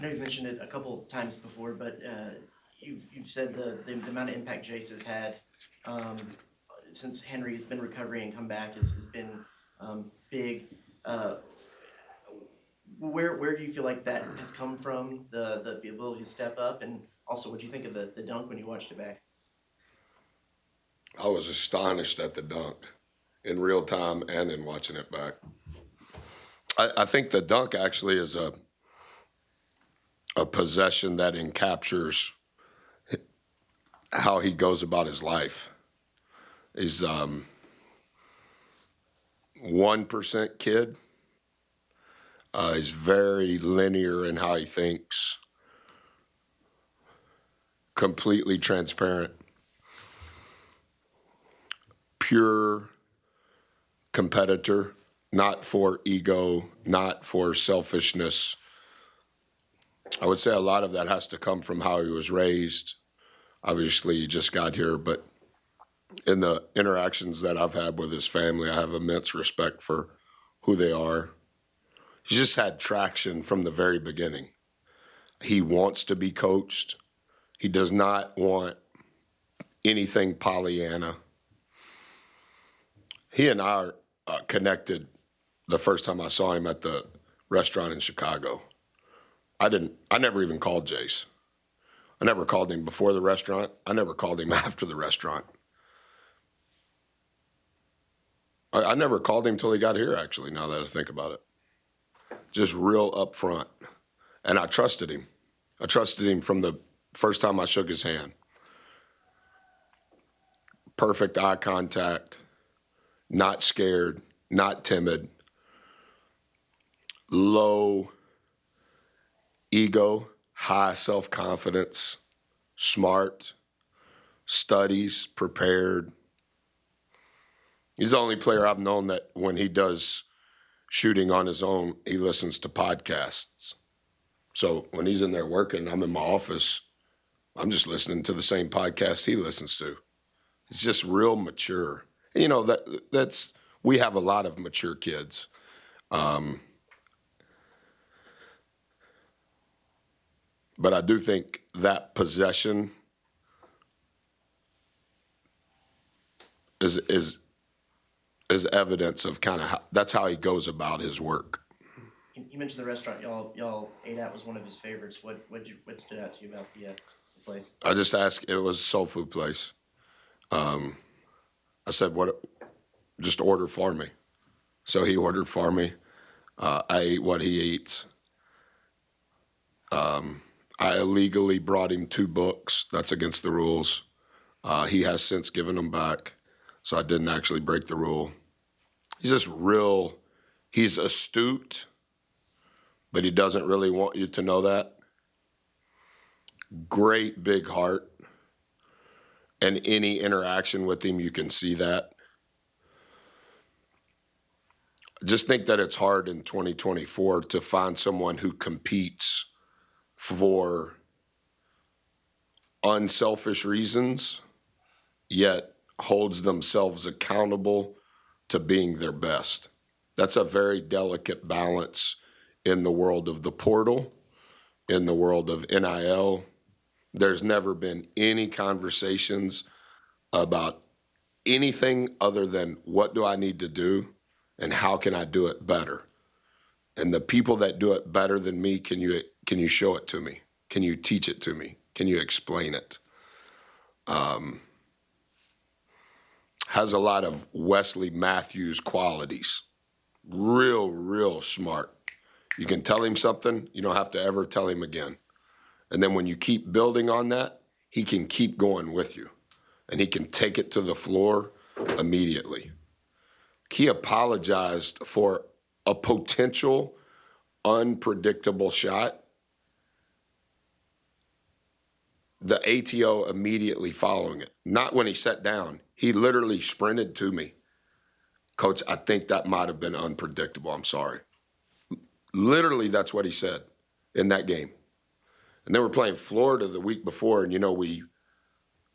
know you've mentioned it a couple times before, but you've said the amount of impact Jace has had um, since Henry's been recovering and come back has been big. Uh, where do you feel like that has come from, the ability to step up, and also what do you think of the dunk when you watched it back? I was astonished at the dunk in real time and in watching it back. I think the dunk actually is a possession that encaptures how he goes about his life. He's 1% kid. He's very linear in how he thinks, completely transparent, pure competitor, not for ego, not for selfishness. I would say a lot of that has to come from how he was raised. Obviously, he just got here, but in the interactions that I've had with his family, I have immense respect for who they are. He's just had traction from the very beginning. He wants to be coached. He does not want anything Pollyanna. He and I are connected the first time I saw him at the restaurant in Chicago. I never even called Jace. I never called him before the restaurant. I never called him after the restaurant. I never called him till he got here, actually, now that I think about it. Just real upfront. And I trusted him. I trusted him from the first time I shook his hand. Perfect eye contact, not scared, not timid, low ego, high self-confidence, smart, studies, prepared. He's the only player I've known that when he does shooting on his own, he listens to podcasts. So when he's in there working, I'm in my office, I'm just listening to the same podcast he listens to. It's just real mature. You know, that's we have a lot of mature kids. But I do think that possession is evidence of kind of how that's how he goes about his work. You mentioned the restaurant y'all ate at was one of his favorites. What stood out to you about the place? I just asked. It was a soul food place. I said, "What? Just order for me." So he ordered for me. I ate what he eats. I illegally brought him 2 books. That's against the rules. He has since given them back, so I didn't actually break the rule. He's just real. He's astute, but he doesn't really want you to know that. Great big heart. And any interaction with him, you can see that. I just think that it's hard in 2024 to find someone who competes for unselfish reasons, yet holds themselves accountable to being their best. That's a very delicate balance in the world of the portal, in the world of NIL. There's never been any conversations about anything other than what do I need to do and how can I do it better? And the people that do it better than me, can you show it to me? Can you teach it to me? Can you explain it? Has a lot of Wesley Matthews qualities. Real smart. You can tell him something, you don't have to ever tell him again. And then when you keep building on that, he can keep going with you. And he can take it to the floor immediately. He apologized for a potential unpredictable shot. The ATO immediately following it. Not when he sat down. He literally sprinted to me. Coach, I think that might have been unpredictable. I'm sorry. Literally, that's what he said in that game. And they were playing Florida the week before, and we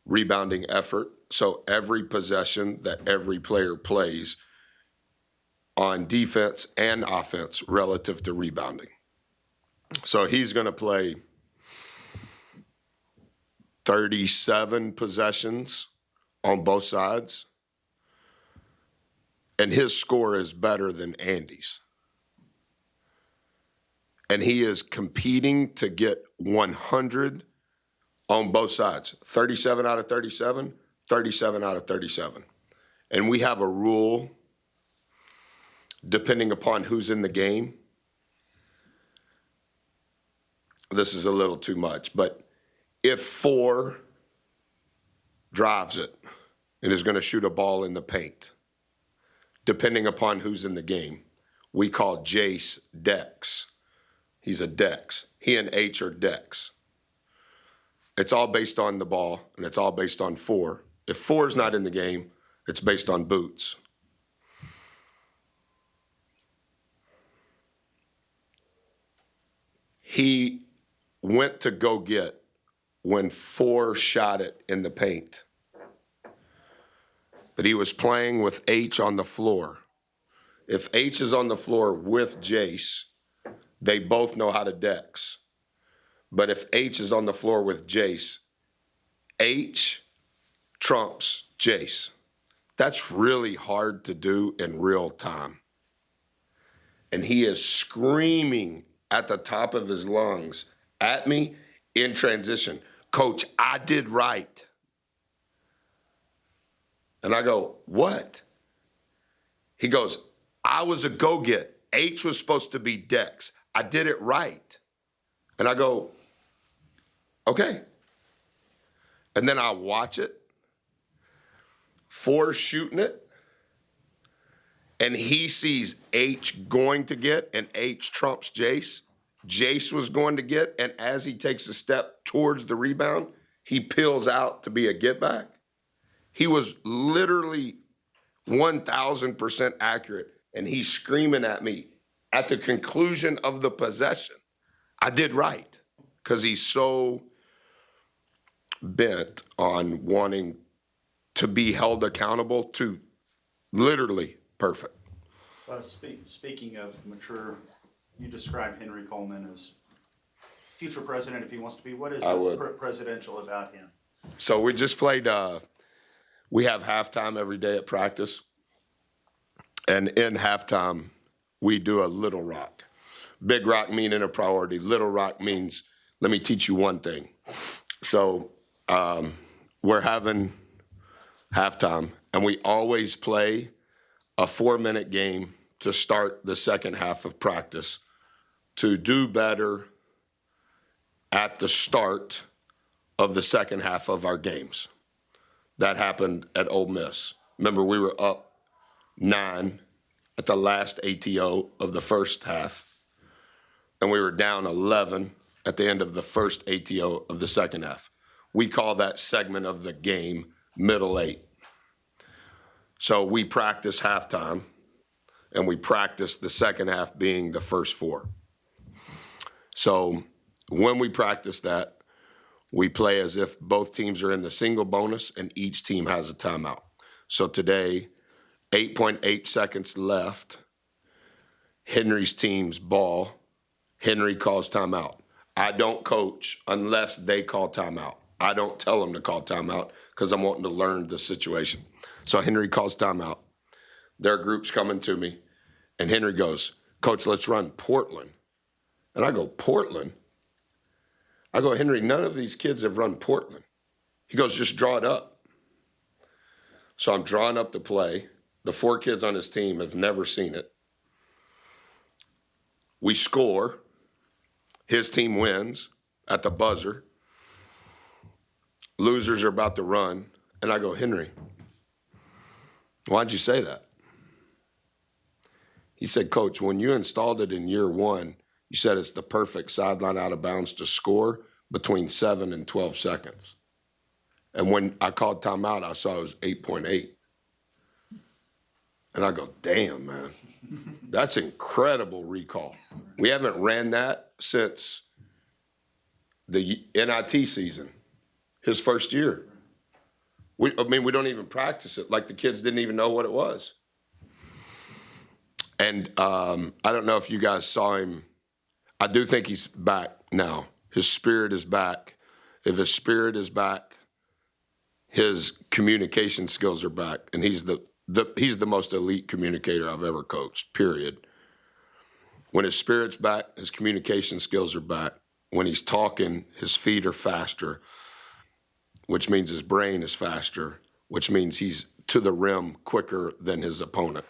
rebounding effort. So every possession that every player plays on defense and offense relative to rebounding. So he's going to play 37 possessions on both sides, and his score is better than Andy's. And he is competing to get 100 on both sides. 37 out of 37, 37 out of 37. And we have a rule, depending upon who's in the game. This is a little too much, but if 4 drives it and is going to shoot a ball in the paint, depending upon who's in the game, we call Jace Dex. He's a Dex. He and H are Dex. It's all based on the ball, and it's all based on 4. If 4 is not in the game, it's based on boots. He went to go get when 4 shot it in the paint. But he was playing with H on the floor. If H is on the floor with Jace, they both know how to Dex. But if H is on the floor with Jace, H trumps Jace. That's really hard to do in real time. And he is screaming at the top of his lungs at me in transition, "Coach, I did right." And I go, "What?" He goes, "I was a go-get. H was supposed to be Dex. I did it right." And I go, "Okay." And then I watch it. 4 shooting it. And he sees H going to get, and H trumps Jace. Jace was going to get, and as he takes a step towards the rebound, he peels out to be a get back. He was literally 1,000% accurate, and he's screaming at me at the conclusion of the possession, "I did right," because he's so bent on wanting to be held accountable to literally perfect. Speaking of mature, you described Henry Coleman as future president if he wants to be. What is presidential about him? So we just played, we have halftime every day at practice. And in halftime, we do a little rock. Big rock meaning a priority. Little rock means, let me teach you one thing. So we're having halftime, and we always play a 4-minute game to start the second half of practice to do better at the start of the second half of our games. That happened at Ole Miss. Remember, we were up 9 at the last ATO of the first half, and we were down 11 at the end of the first ATO of the second half. We call that segment of the game middle 8. So we practice halftime, and we practice the second half being the first 4. So when we practice that, we play as if both teams are in the single bonus and each team has a timeout. So today, 8.8 seconds left, Henry's team's ball. Henry calls timeout. I don't coach unless they call timeout. I don't tell them to call timeout because I'm wanting to learn the situation. So Henry calls timeout. Their group's coming to me, and Henry goes, "Coach, let's run Portland." And I go, "Portland?" I go, "Henry, none of these kids have run Portland." He goes, "Just draw it up." So I'm drawing up the play. The 4 kids on his team have never seen it. We score. His team wins at the buzzer. Losers are about to run. And I go, "Henry, why'd you say that?" He said, "Coach, when you installed it in year 1, you said it's the perfect sideline out of bounds to score between 7 and 12 seconds. And when I called timeout, I saw it was 8.8. And I go, damn, man, that's incredible recall. We haven't ran that since the NIT season, his first year. We don't even practice it. Like the kids didn't even know what it was. And I don't know if you guys saw him. I do think he's back now. His spirit is back. If his spirit is back, his communication skills are back, and he's the most elite communicator I've ever coached, period. When his spirit's back, his communication skills are back. When he's talking, his feet are faster, which means his brain is faster, which means he's to the rim quicker than his opponent.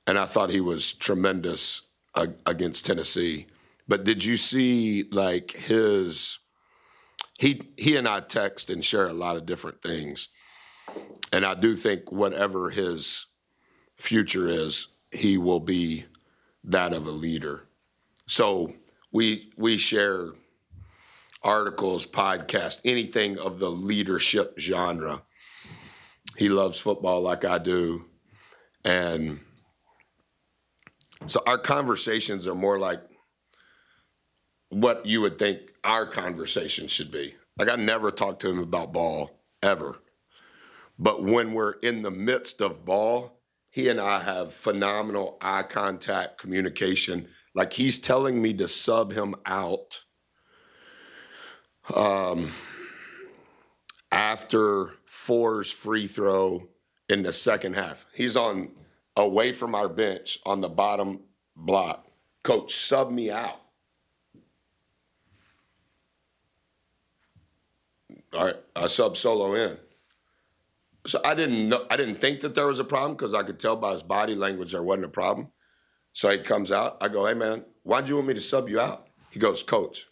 And I thought he was tremendous against Tennessee. But did you see like he and I text and share a lot of different things. And I do think whatever his future is, he will be that of a leader. So we share articles, podcasts, anything of the leadership genre. He loves football like I do. And so our conversations are more like what you would think our conversation should be. Like I never talk to him about ball, ever. But when we're in the midst of ball, he and I have phenomenal eye contact communication. Like he's telling me to sub him out after Four's free throw in the second half. He's on away from our bench on the bottom block. Coach, sub me out. All right, I sub Solo in. So I didn't think that there was a problem because I could tell by his body language there wasn't a problem. So he comes out. I go, hey, man, why'd you want me to sub you out? He goes, Coach,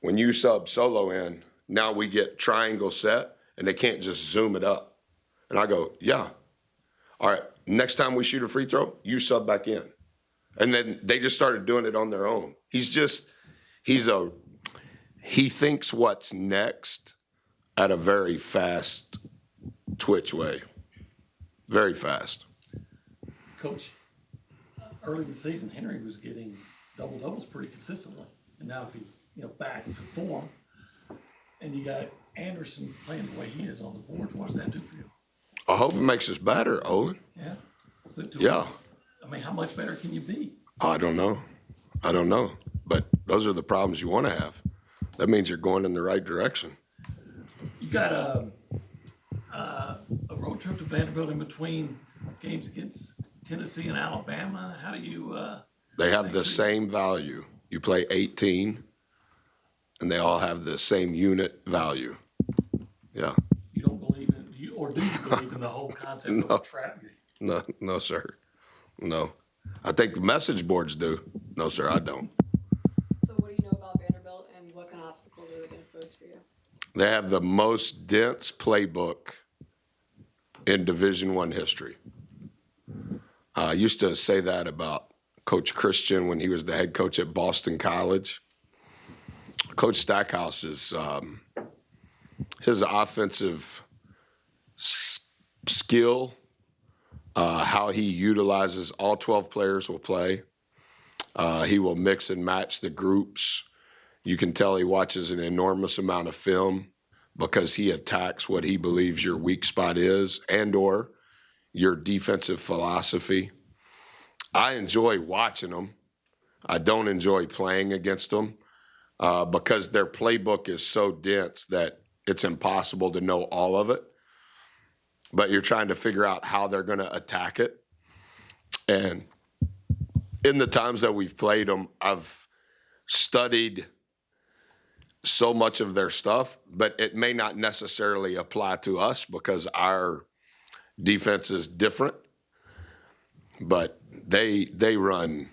when you sub Solo in, now we get triangle set, and they can't just zoom it up. And I go, yeah. All right, next time we shoot a free throw, you sub back in. And then they just started doing it on their own. He thinks what's next at a very fast twitch way. Very fast. Coach, early in the season, Henry was getting double-doubles pretty consistently. And now if he's back to form, and you got Anderson playing the way he is on the boards, what does that do for you? I hope it makes us better, Olin. Yeah. Yeah. I mean, how much better can you be? I don't know. But those are the problems you want to have. That means you're going in the right direction. You got a road trip to Vanderbilt in between games against Tennessee and Alabama. How do you? They have the same value. You play 18, and they all have the same unit value. Yeah. You don't believe in or do you believe in the whole concept of a trap game? No, sir. No. I think the message boards do. No, sir, I don't. So what do you know about Vanderbilt and what kind of obstacles are they going to pose for you? They have the most dense playbook in Division I history. I used to say that about Coach Christian when he was the head coach at Boston College. Coach Stackhouse is his offensive skill, how he utilizes all 12 players will play. He will mix and match the groups. You can tell he watches an enormous amount of film because he attacks what he believes your weak spot is and or your defensive philosophy. I enjoy watching them. I don't enjoy playing against them because their playbook is so dense that it's impossible to know all of it. But you're trying to figure out how they're going to attack it. And in the times that we've played them, I've studied so much of their stuff, but it may not necessarily apply to us because our defense is different. But they run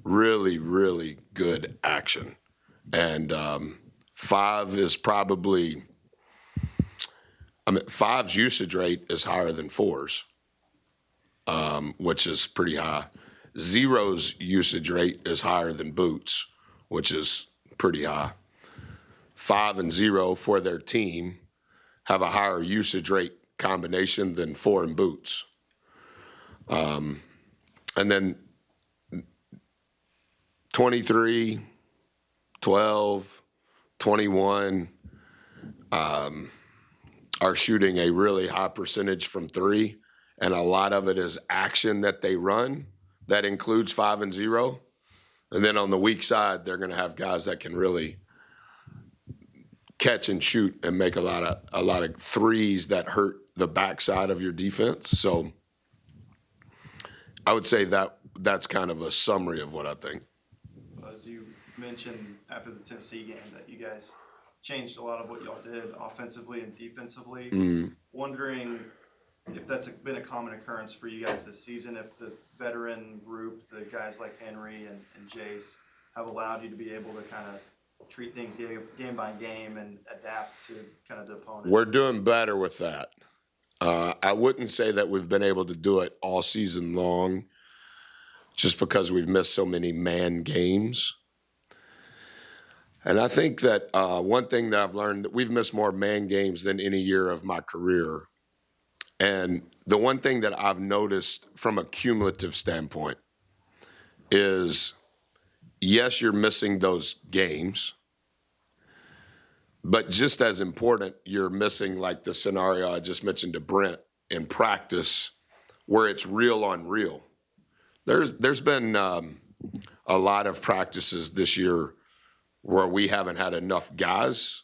really, really good action. And 5 is probably, Five's usage rate is higher than 4's, which is pretty high. 0's usage rate is higher than Boots, which is pretty high. 5 and 0 for their team have a higher usage rate combination than 4 and Boots. And then 23, 12, 21 are shooting a really high percentage from 3, and a lot of it is action that they run that includes 5 and 0. And then on the weak side, they're going to have guys that can really catch and shoot and make a lot of threes that hurt the backside of your defense. So I would say that's kind of a summary of what I think. As you mentioned after the Tennessee game that you guys changed a lot of what y'all did offensively and defensively. Wondering if that's been a common occurrence for you guys this season, if the veteran group, the guys like Henry and Jace, have allowed you to be able to kind of treat things game by game and adapt to kind of the opponent. We're doing better with that. I wouldn't say that we've been able to do it all season long just because we've missed so many man games. And I think that one thing that I've learned, that we've missed more man games than any year of my career. And the one thing that I've noticed from a cumulative standpoint is, yes, you're missing those games, but just as important, you're missing like the scenario I just mentioned to Brent in practice where it's real on real. There's been a lot of practices this year where we haven't had enough guys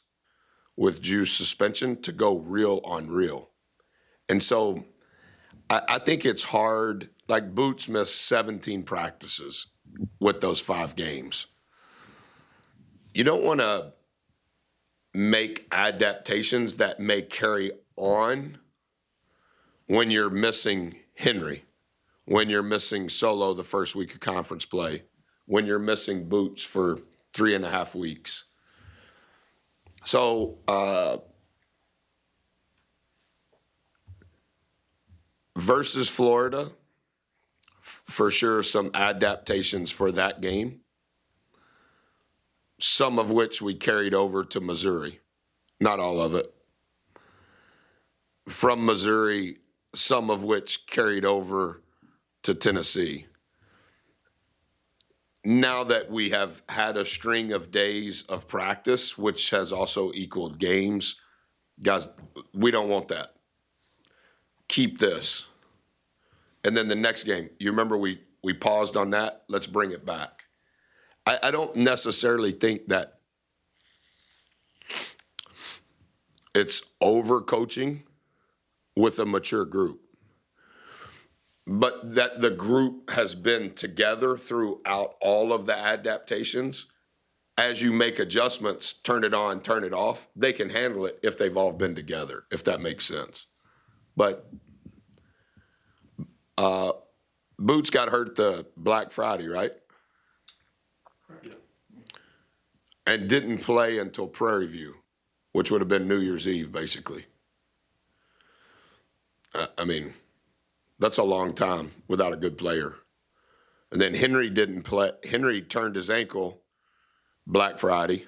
with juice suspension to go real on real. And so I think it's hard. Like Boots missed 17 practices with those 5 games. You don't want to make adaptations that may carry on when you're missing Henry, when you're missing Solo the first week of conference play, when you're missing Boots for 3.5 weeks. So versus Florida, for sure, some adaptations for that game, some of which we carried over to Missouri, not all of it. From Missouri, some of which carried over to Tennessee. Now that we have had a string of days of practice, which has also equaled games, guys, we don't want that. Keep this. And then the next game, you remember we paused on that? Let's bring it back. I don't necessarily think that it's overcoaching with a mature group, but that the group has been together throughout all of the adaptations. As you make adjustments, turn it on, turn it off, they can handle it if they've all been together, if that makes sense. But Boots got hurt the Black Friday, right? Yeah. And didn't play until Prairie View, which would have been New Year's Eve, basically. I mean, that's a long time without a good player. And then Henry didn't play. Henry turned his ankle Black Friday,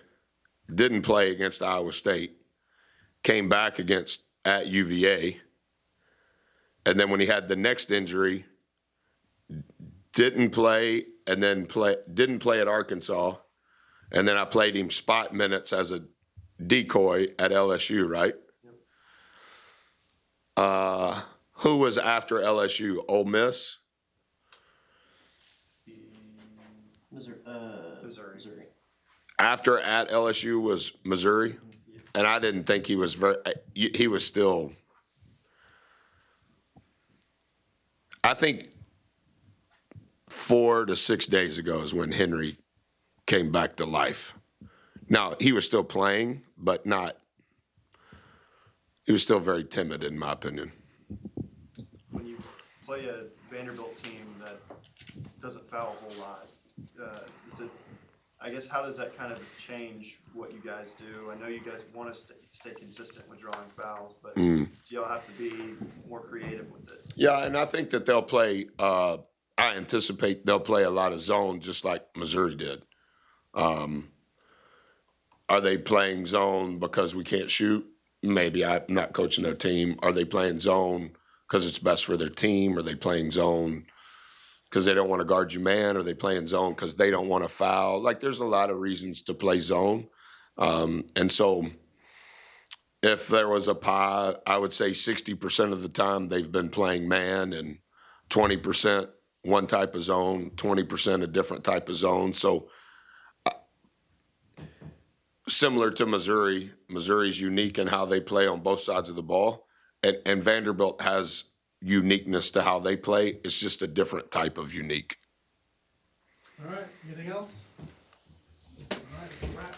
didn't play against Iowa State, came back at UVA, and then when he had the next injury, didn't play, and then didn't play at Arkansas, and then I played him spot minutes as a decoy at LSU, right? Yep. Who was after LSU? Ole Miss? Missouri. After at LSU was Missouri, and I didn't think he was he was still. I think 4 to 6 days ago is when Henry came back to life. Now, he was still playing, but he was still very timid, in my opinion. When you play a Vanderbilt team that doesn't foul a whole lot, I guess, how does that kind of change what you guys do? I know you guys want to stay consistent with drawing fouls, but do y'all have to be more creative with it? Yeah, and I think that they'll play, I anticipate they'll play a lot of zone just like Missouri did. Are they playing zone because we can't shoot? Maybe. I'm not coaching their team. Are they playing zone because it's best for their team? Are they playing zone because they don't want to guard you man? Are they playing zone because they don't want to foul? Like, there's a lot of reasons to play zone. And so if there was a pie, I would say 60% of the time they've been playing man and 20% one type of zone, 20% a different type of zone. So similar to Missouri, Missouri's unique in how they play on both sides of the ball. And Vanderbilt has uniqueness to how they play. It's just a different type of unique. All right, anything else? All right, wrap.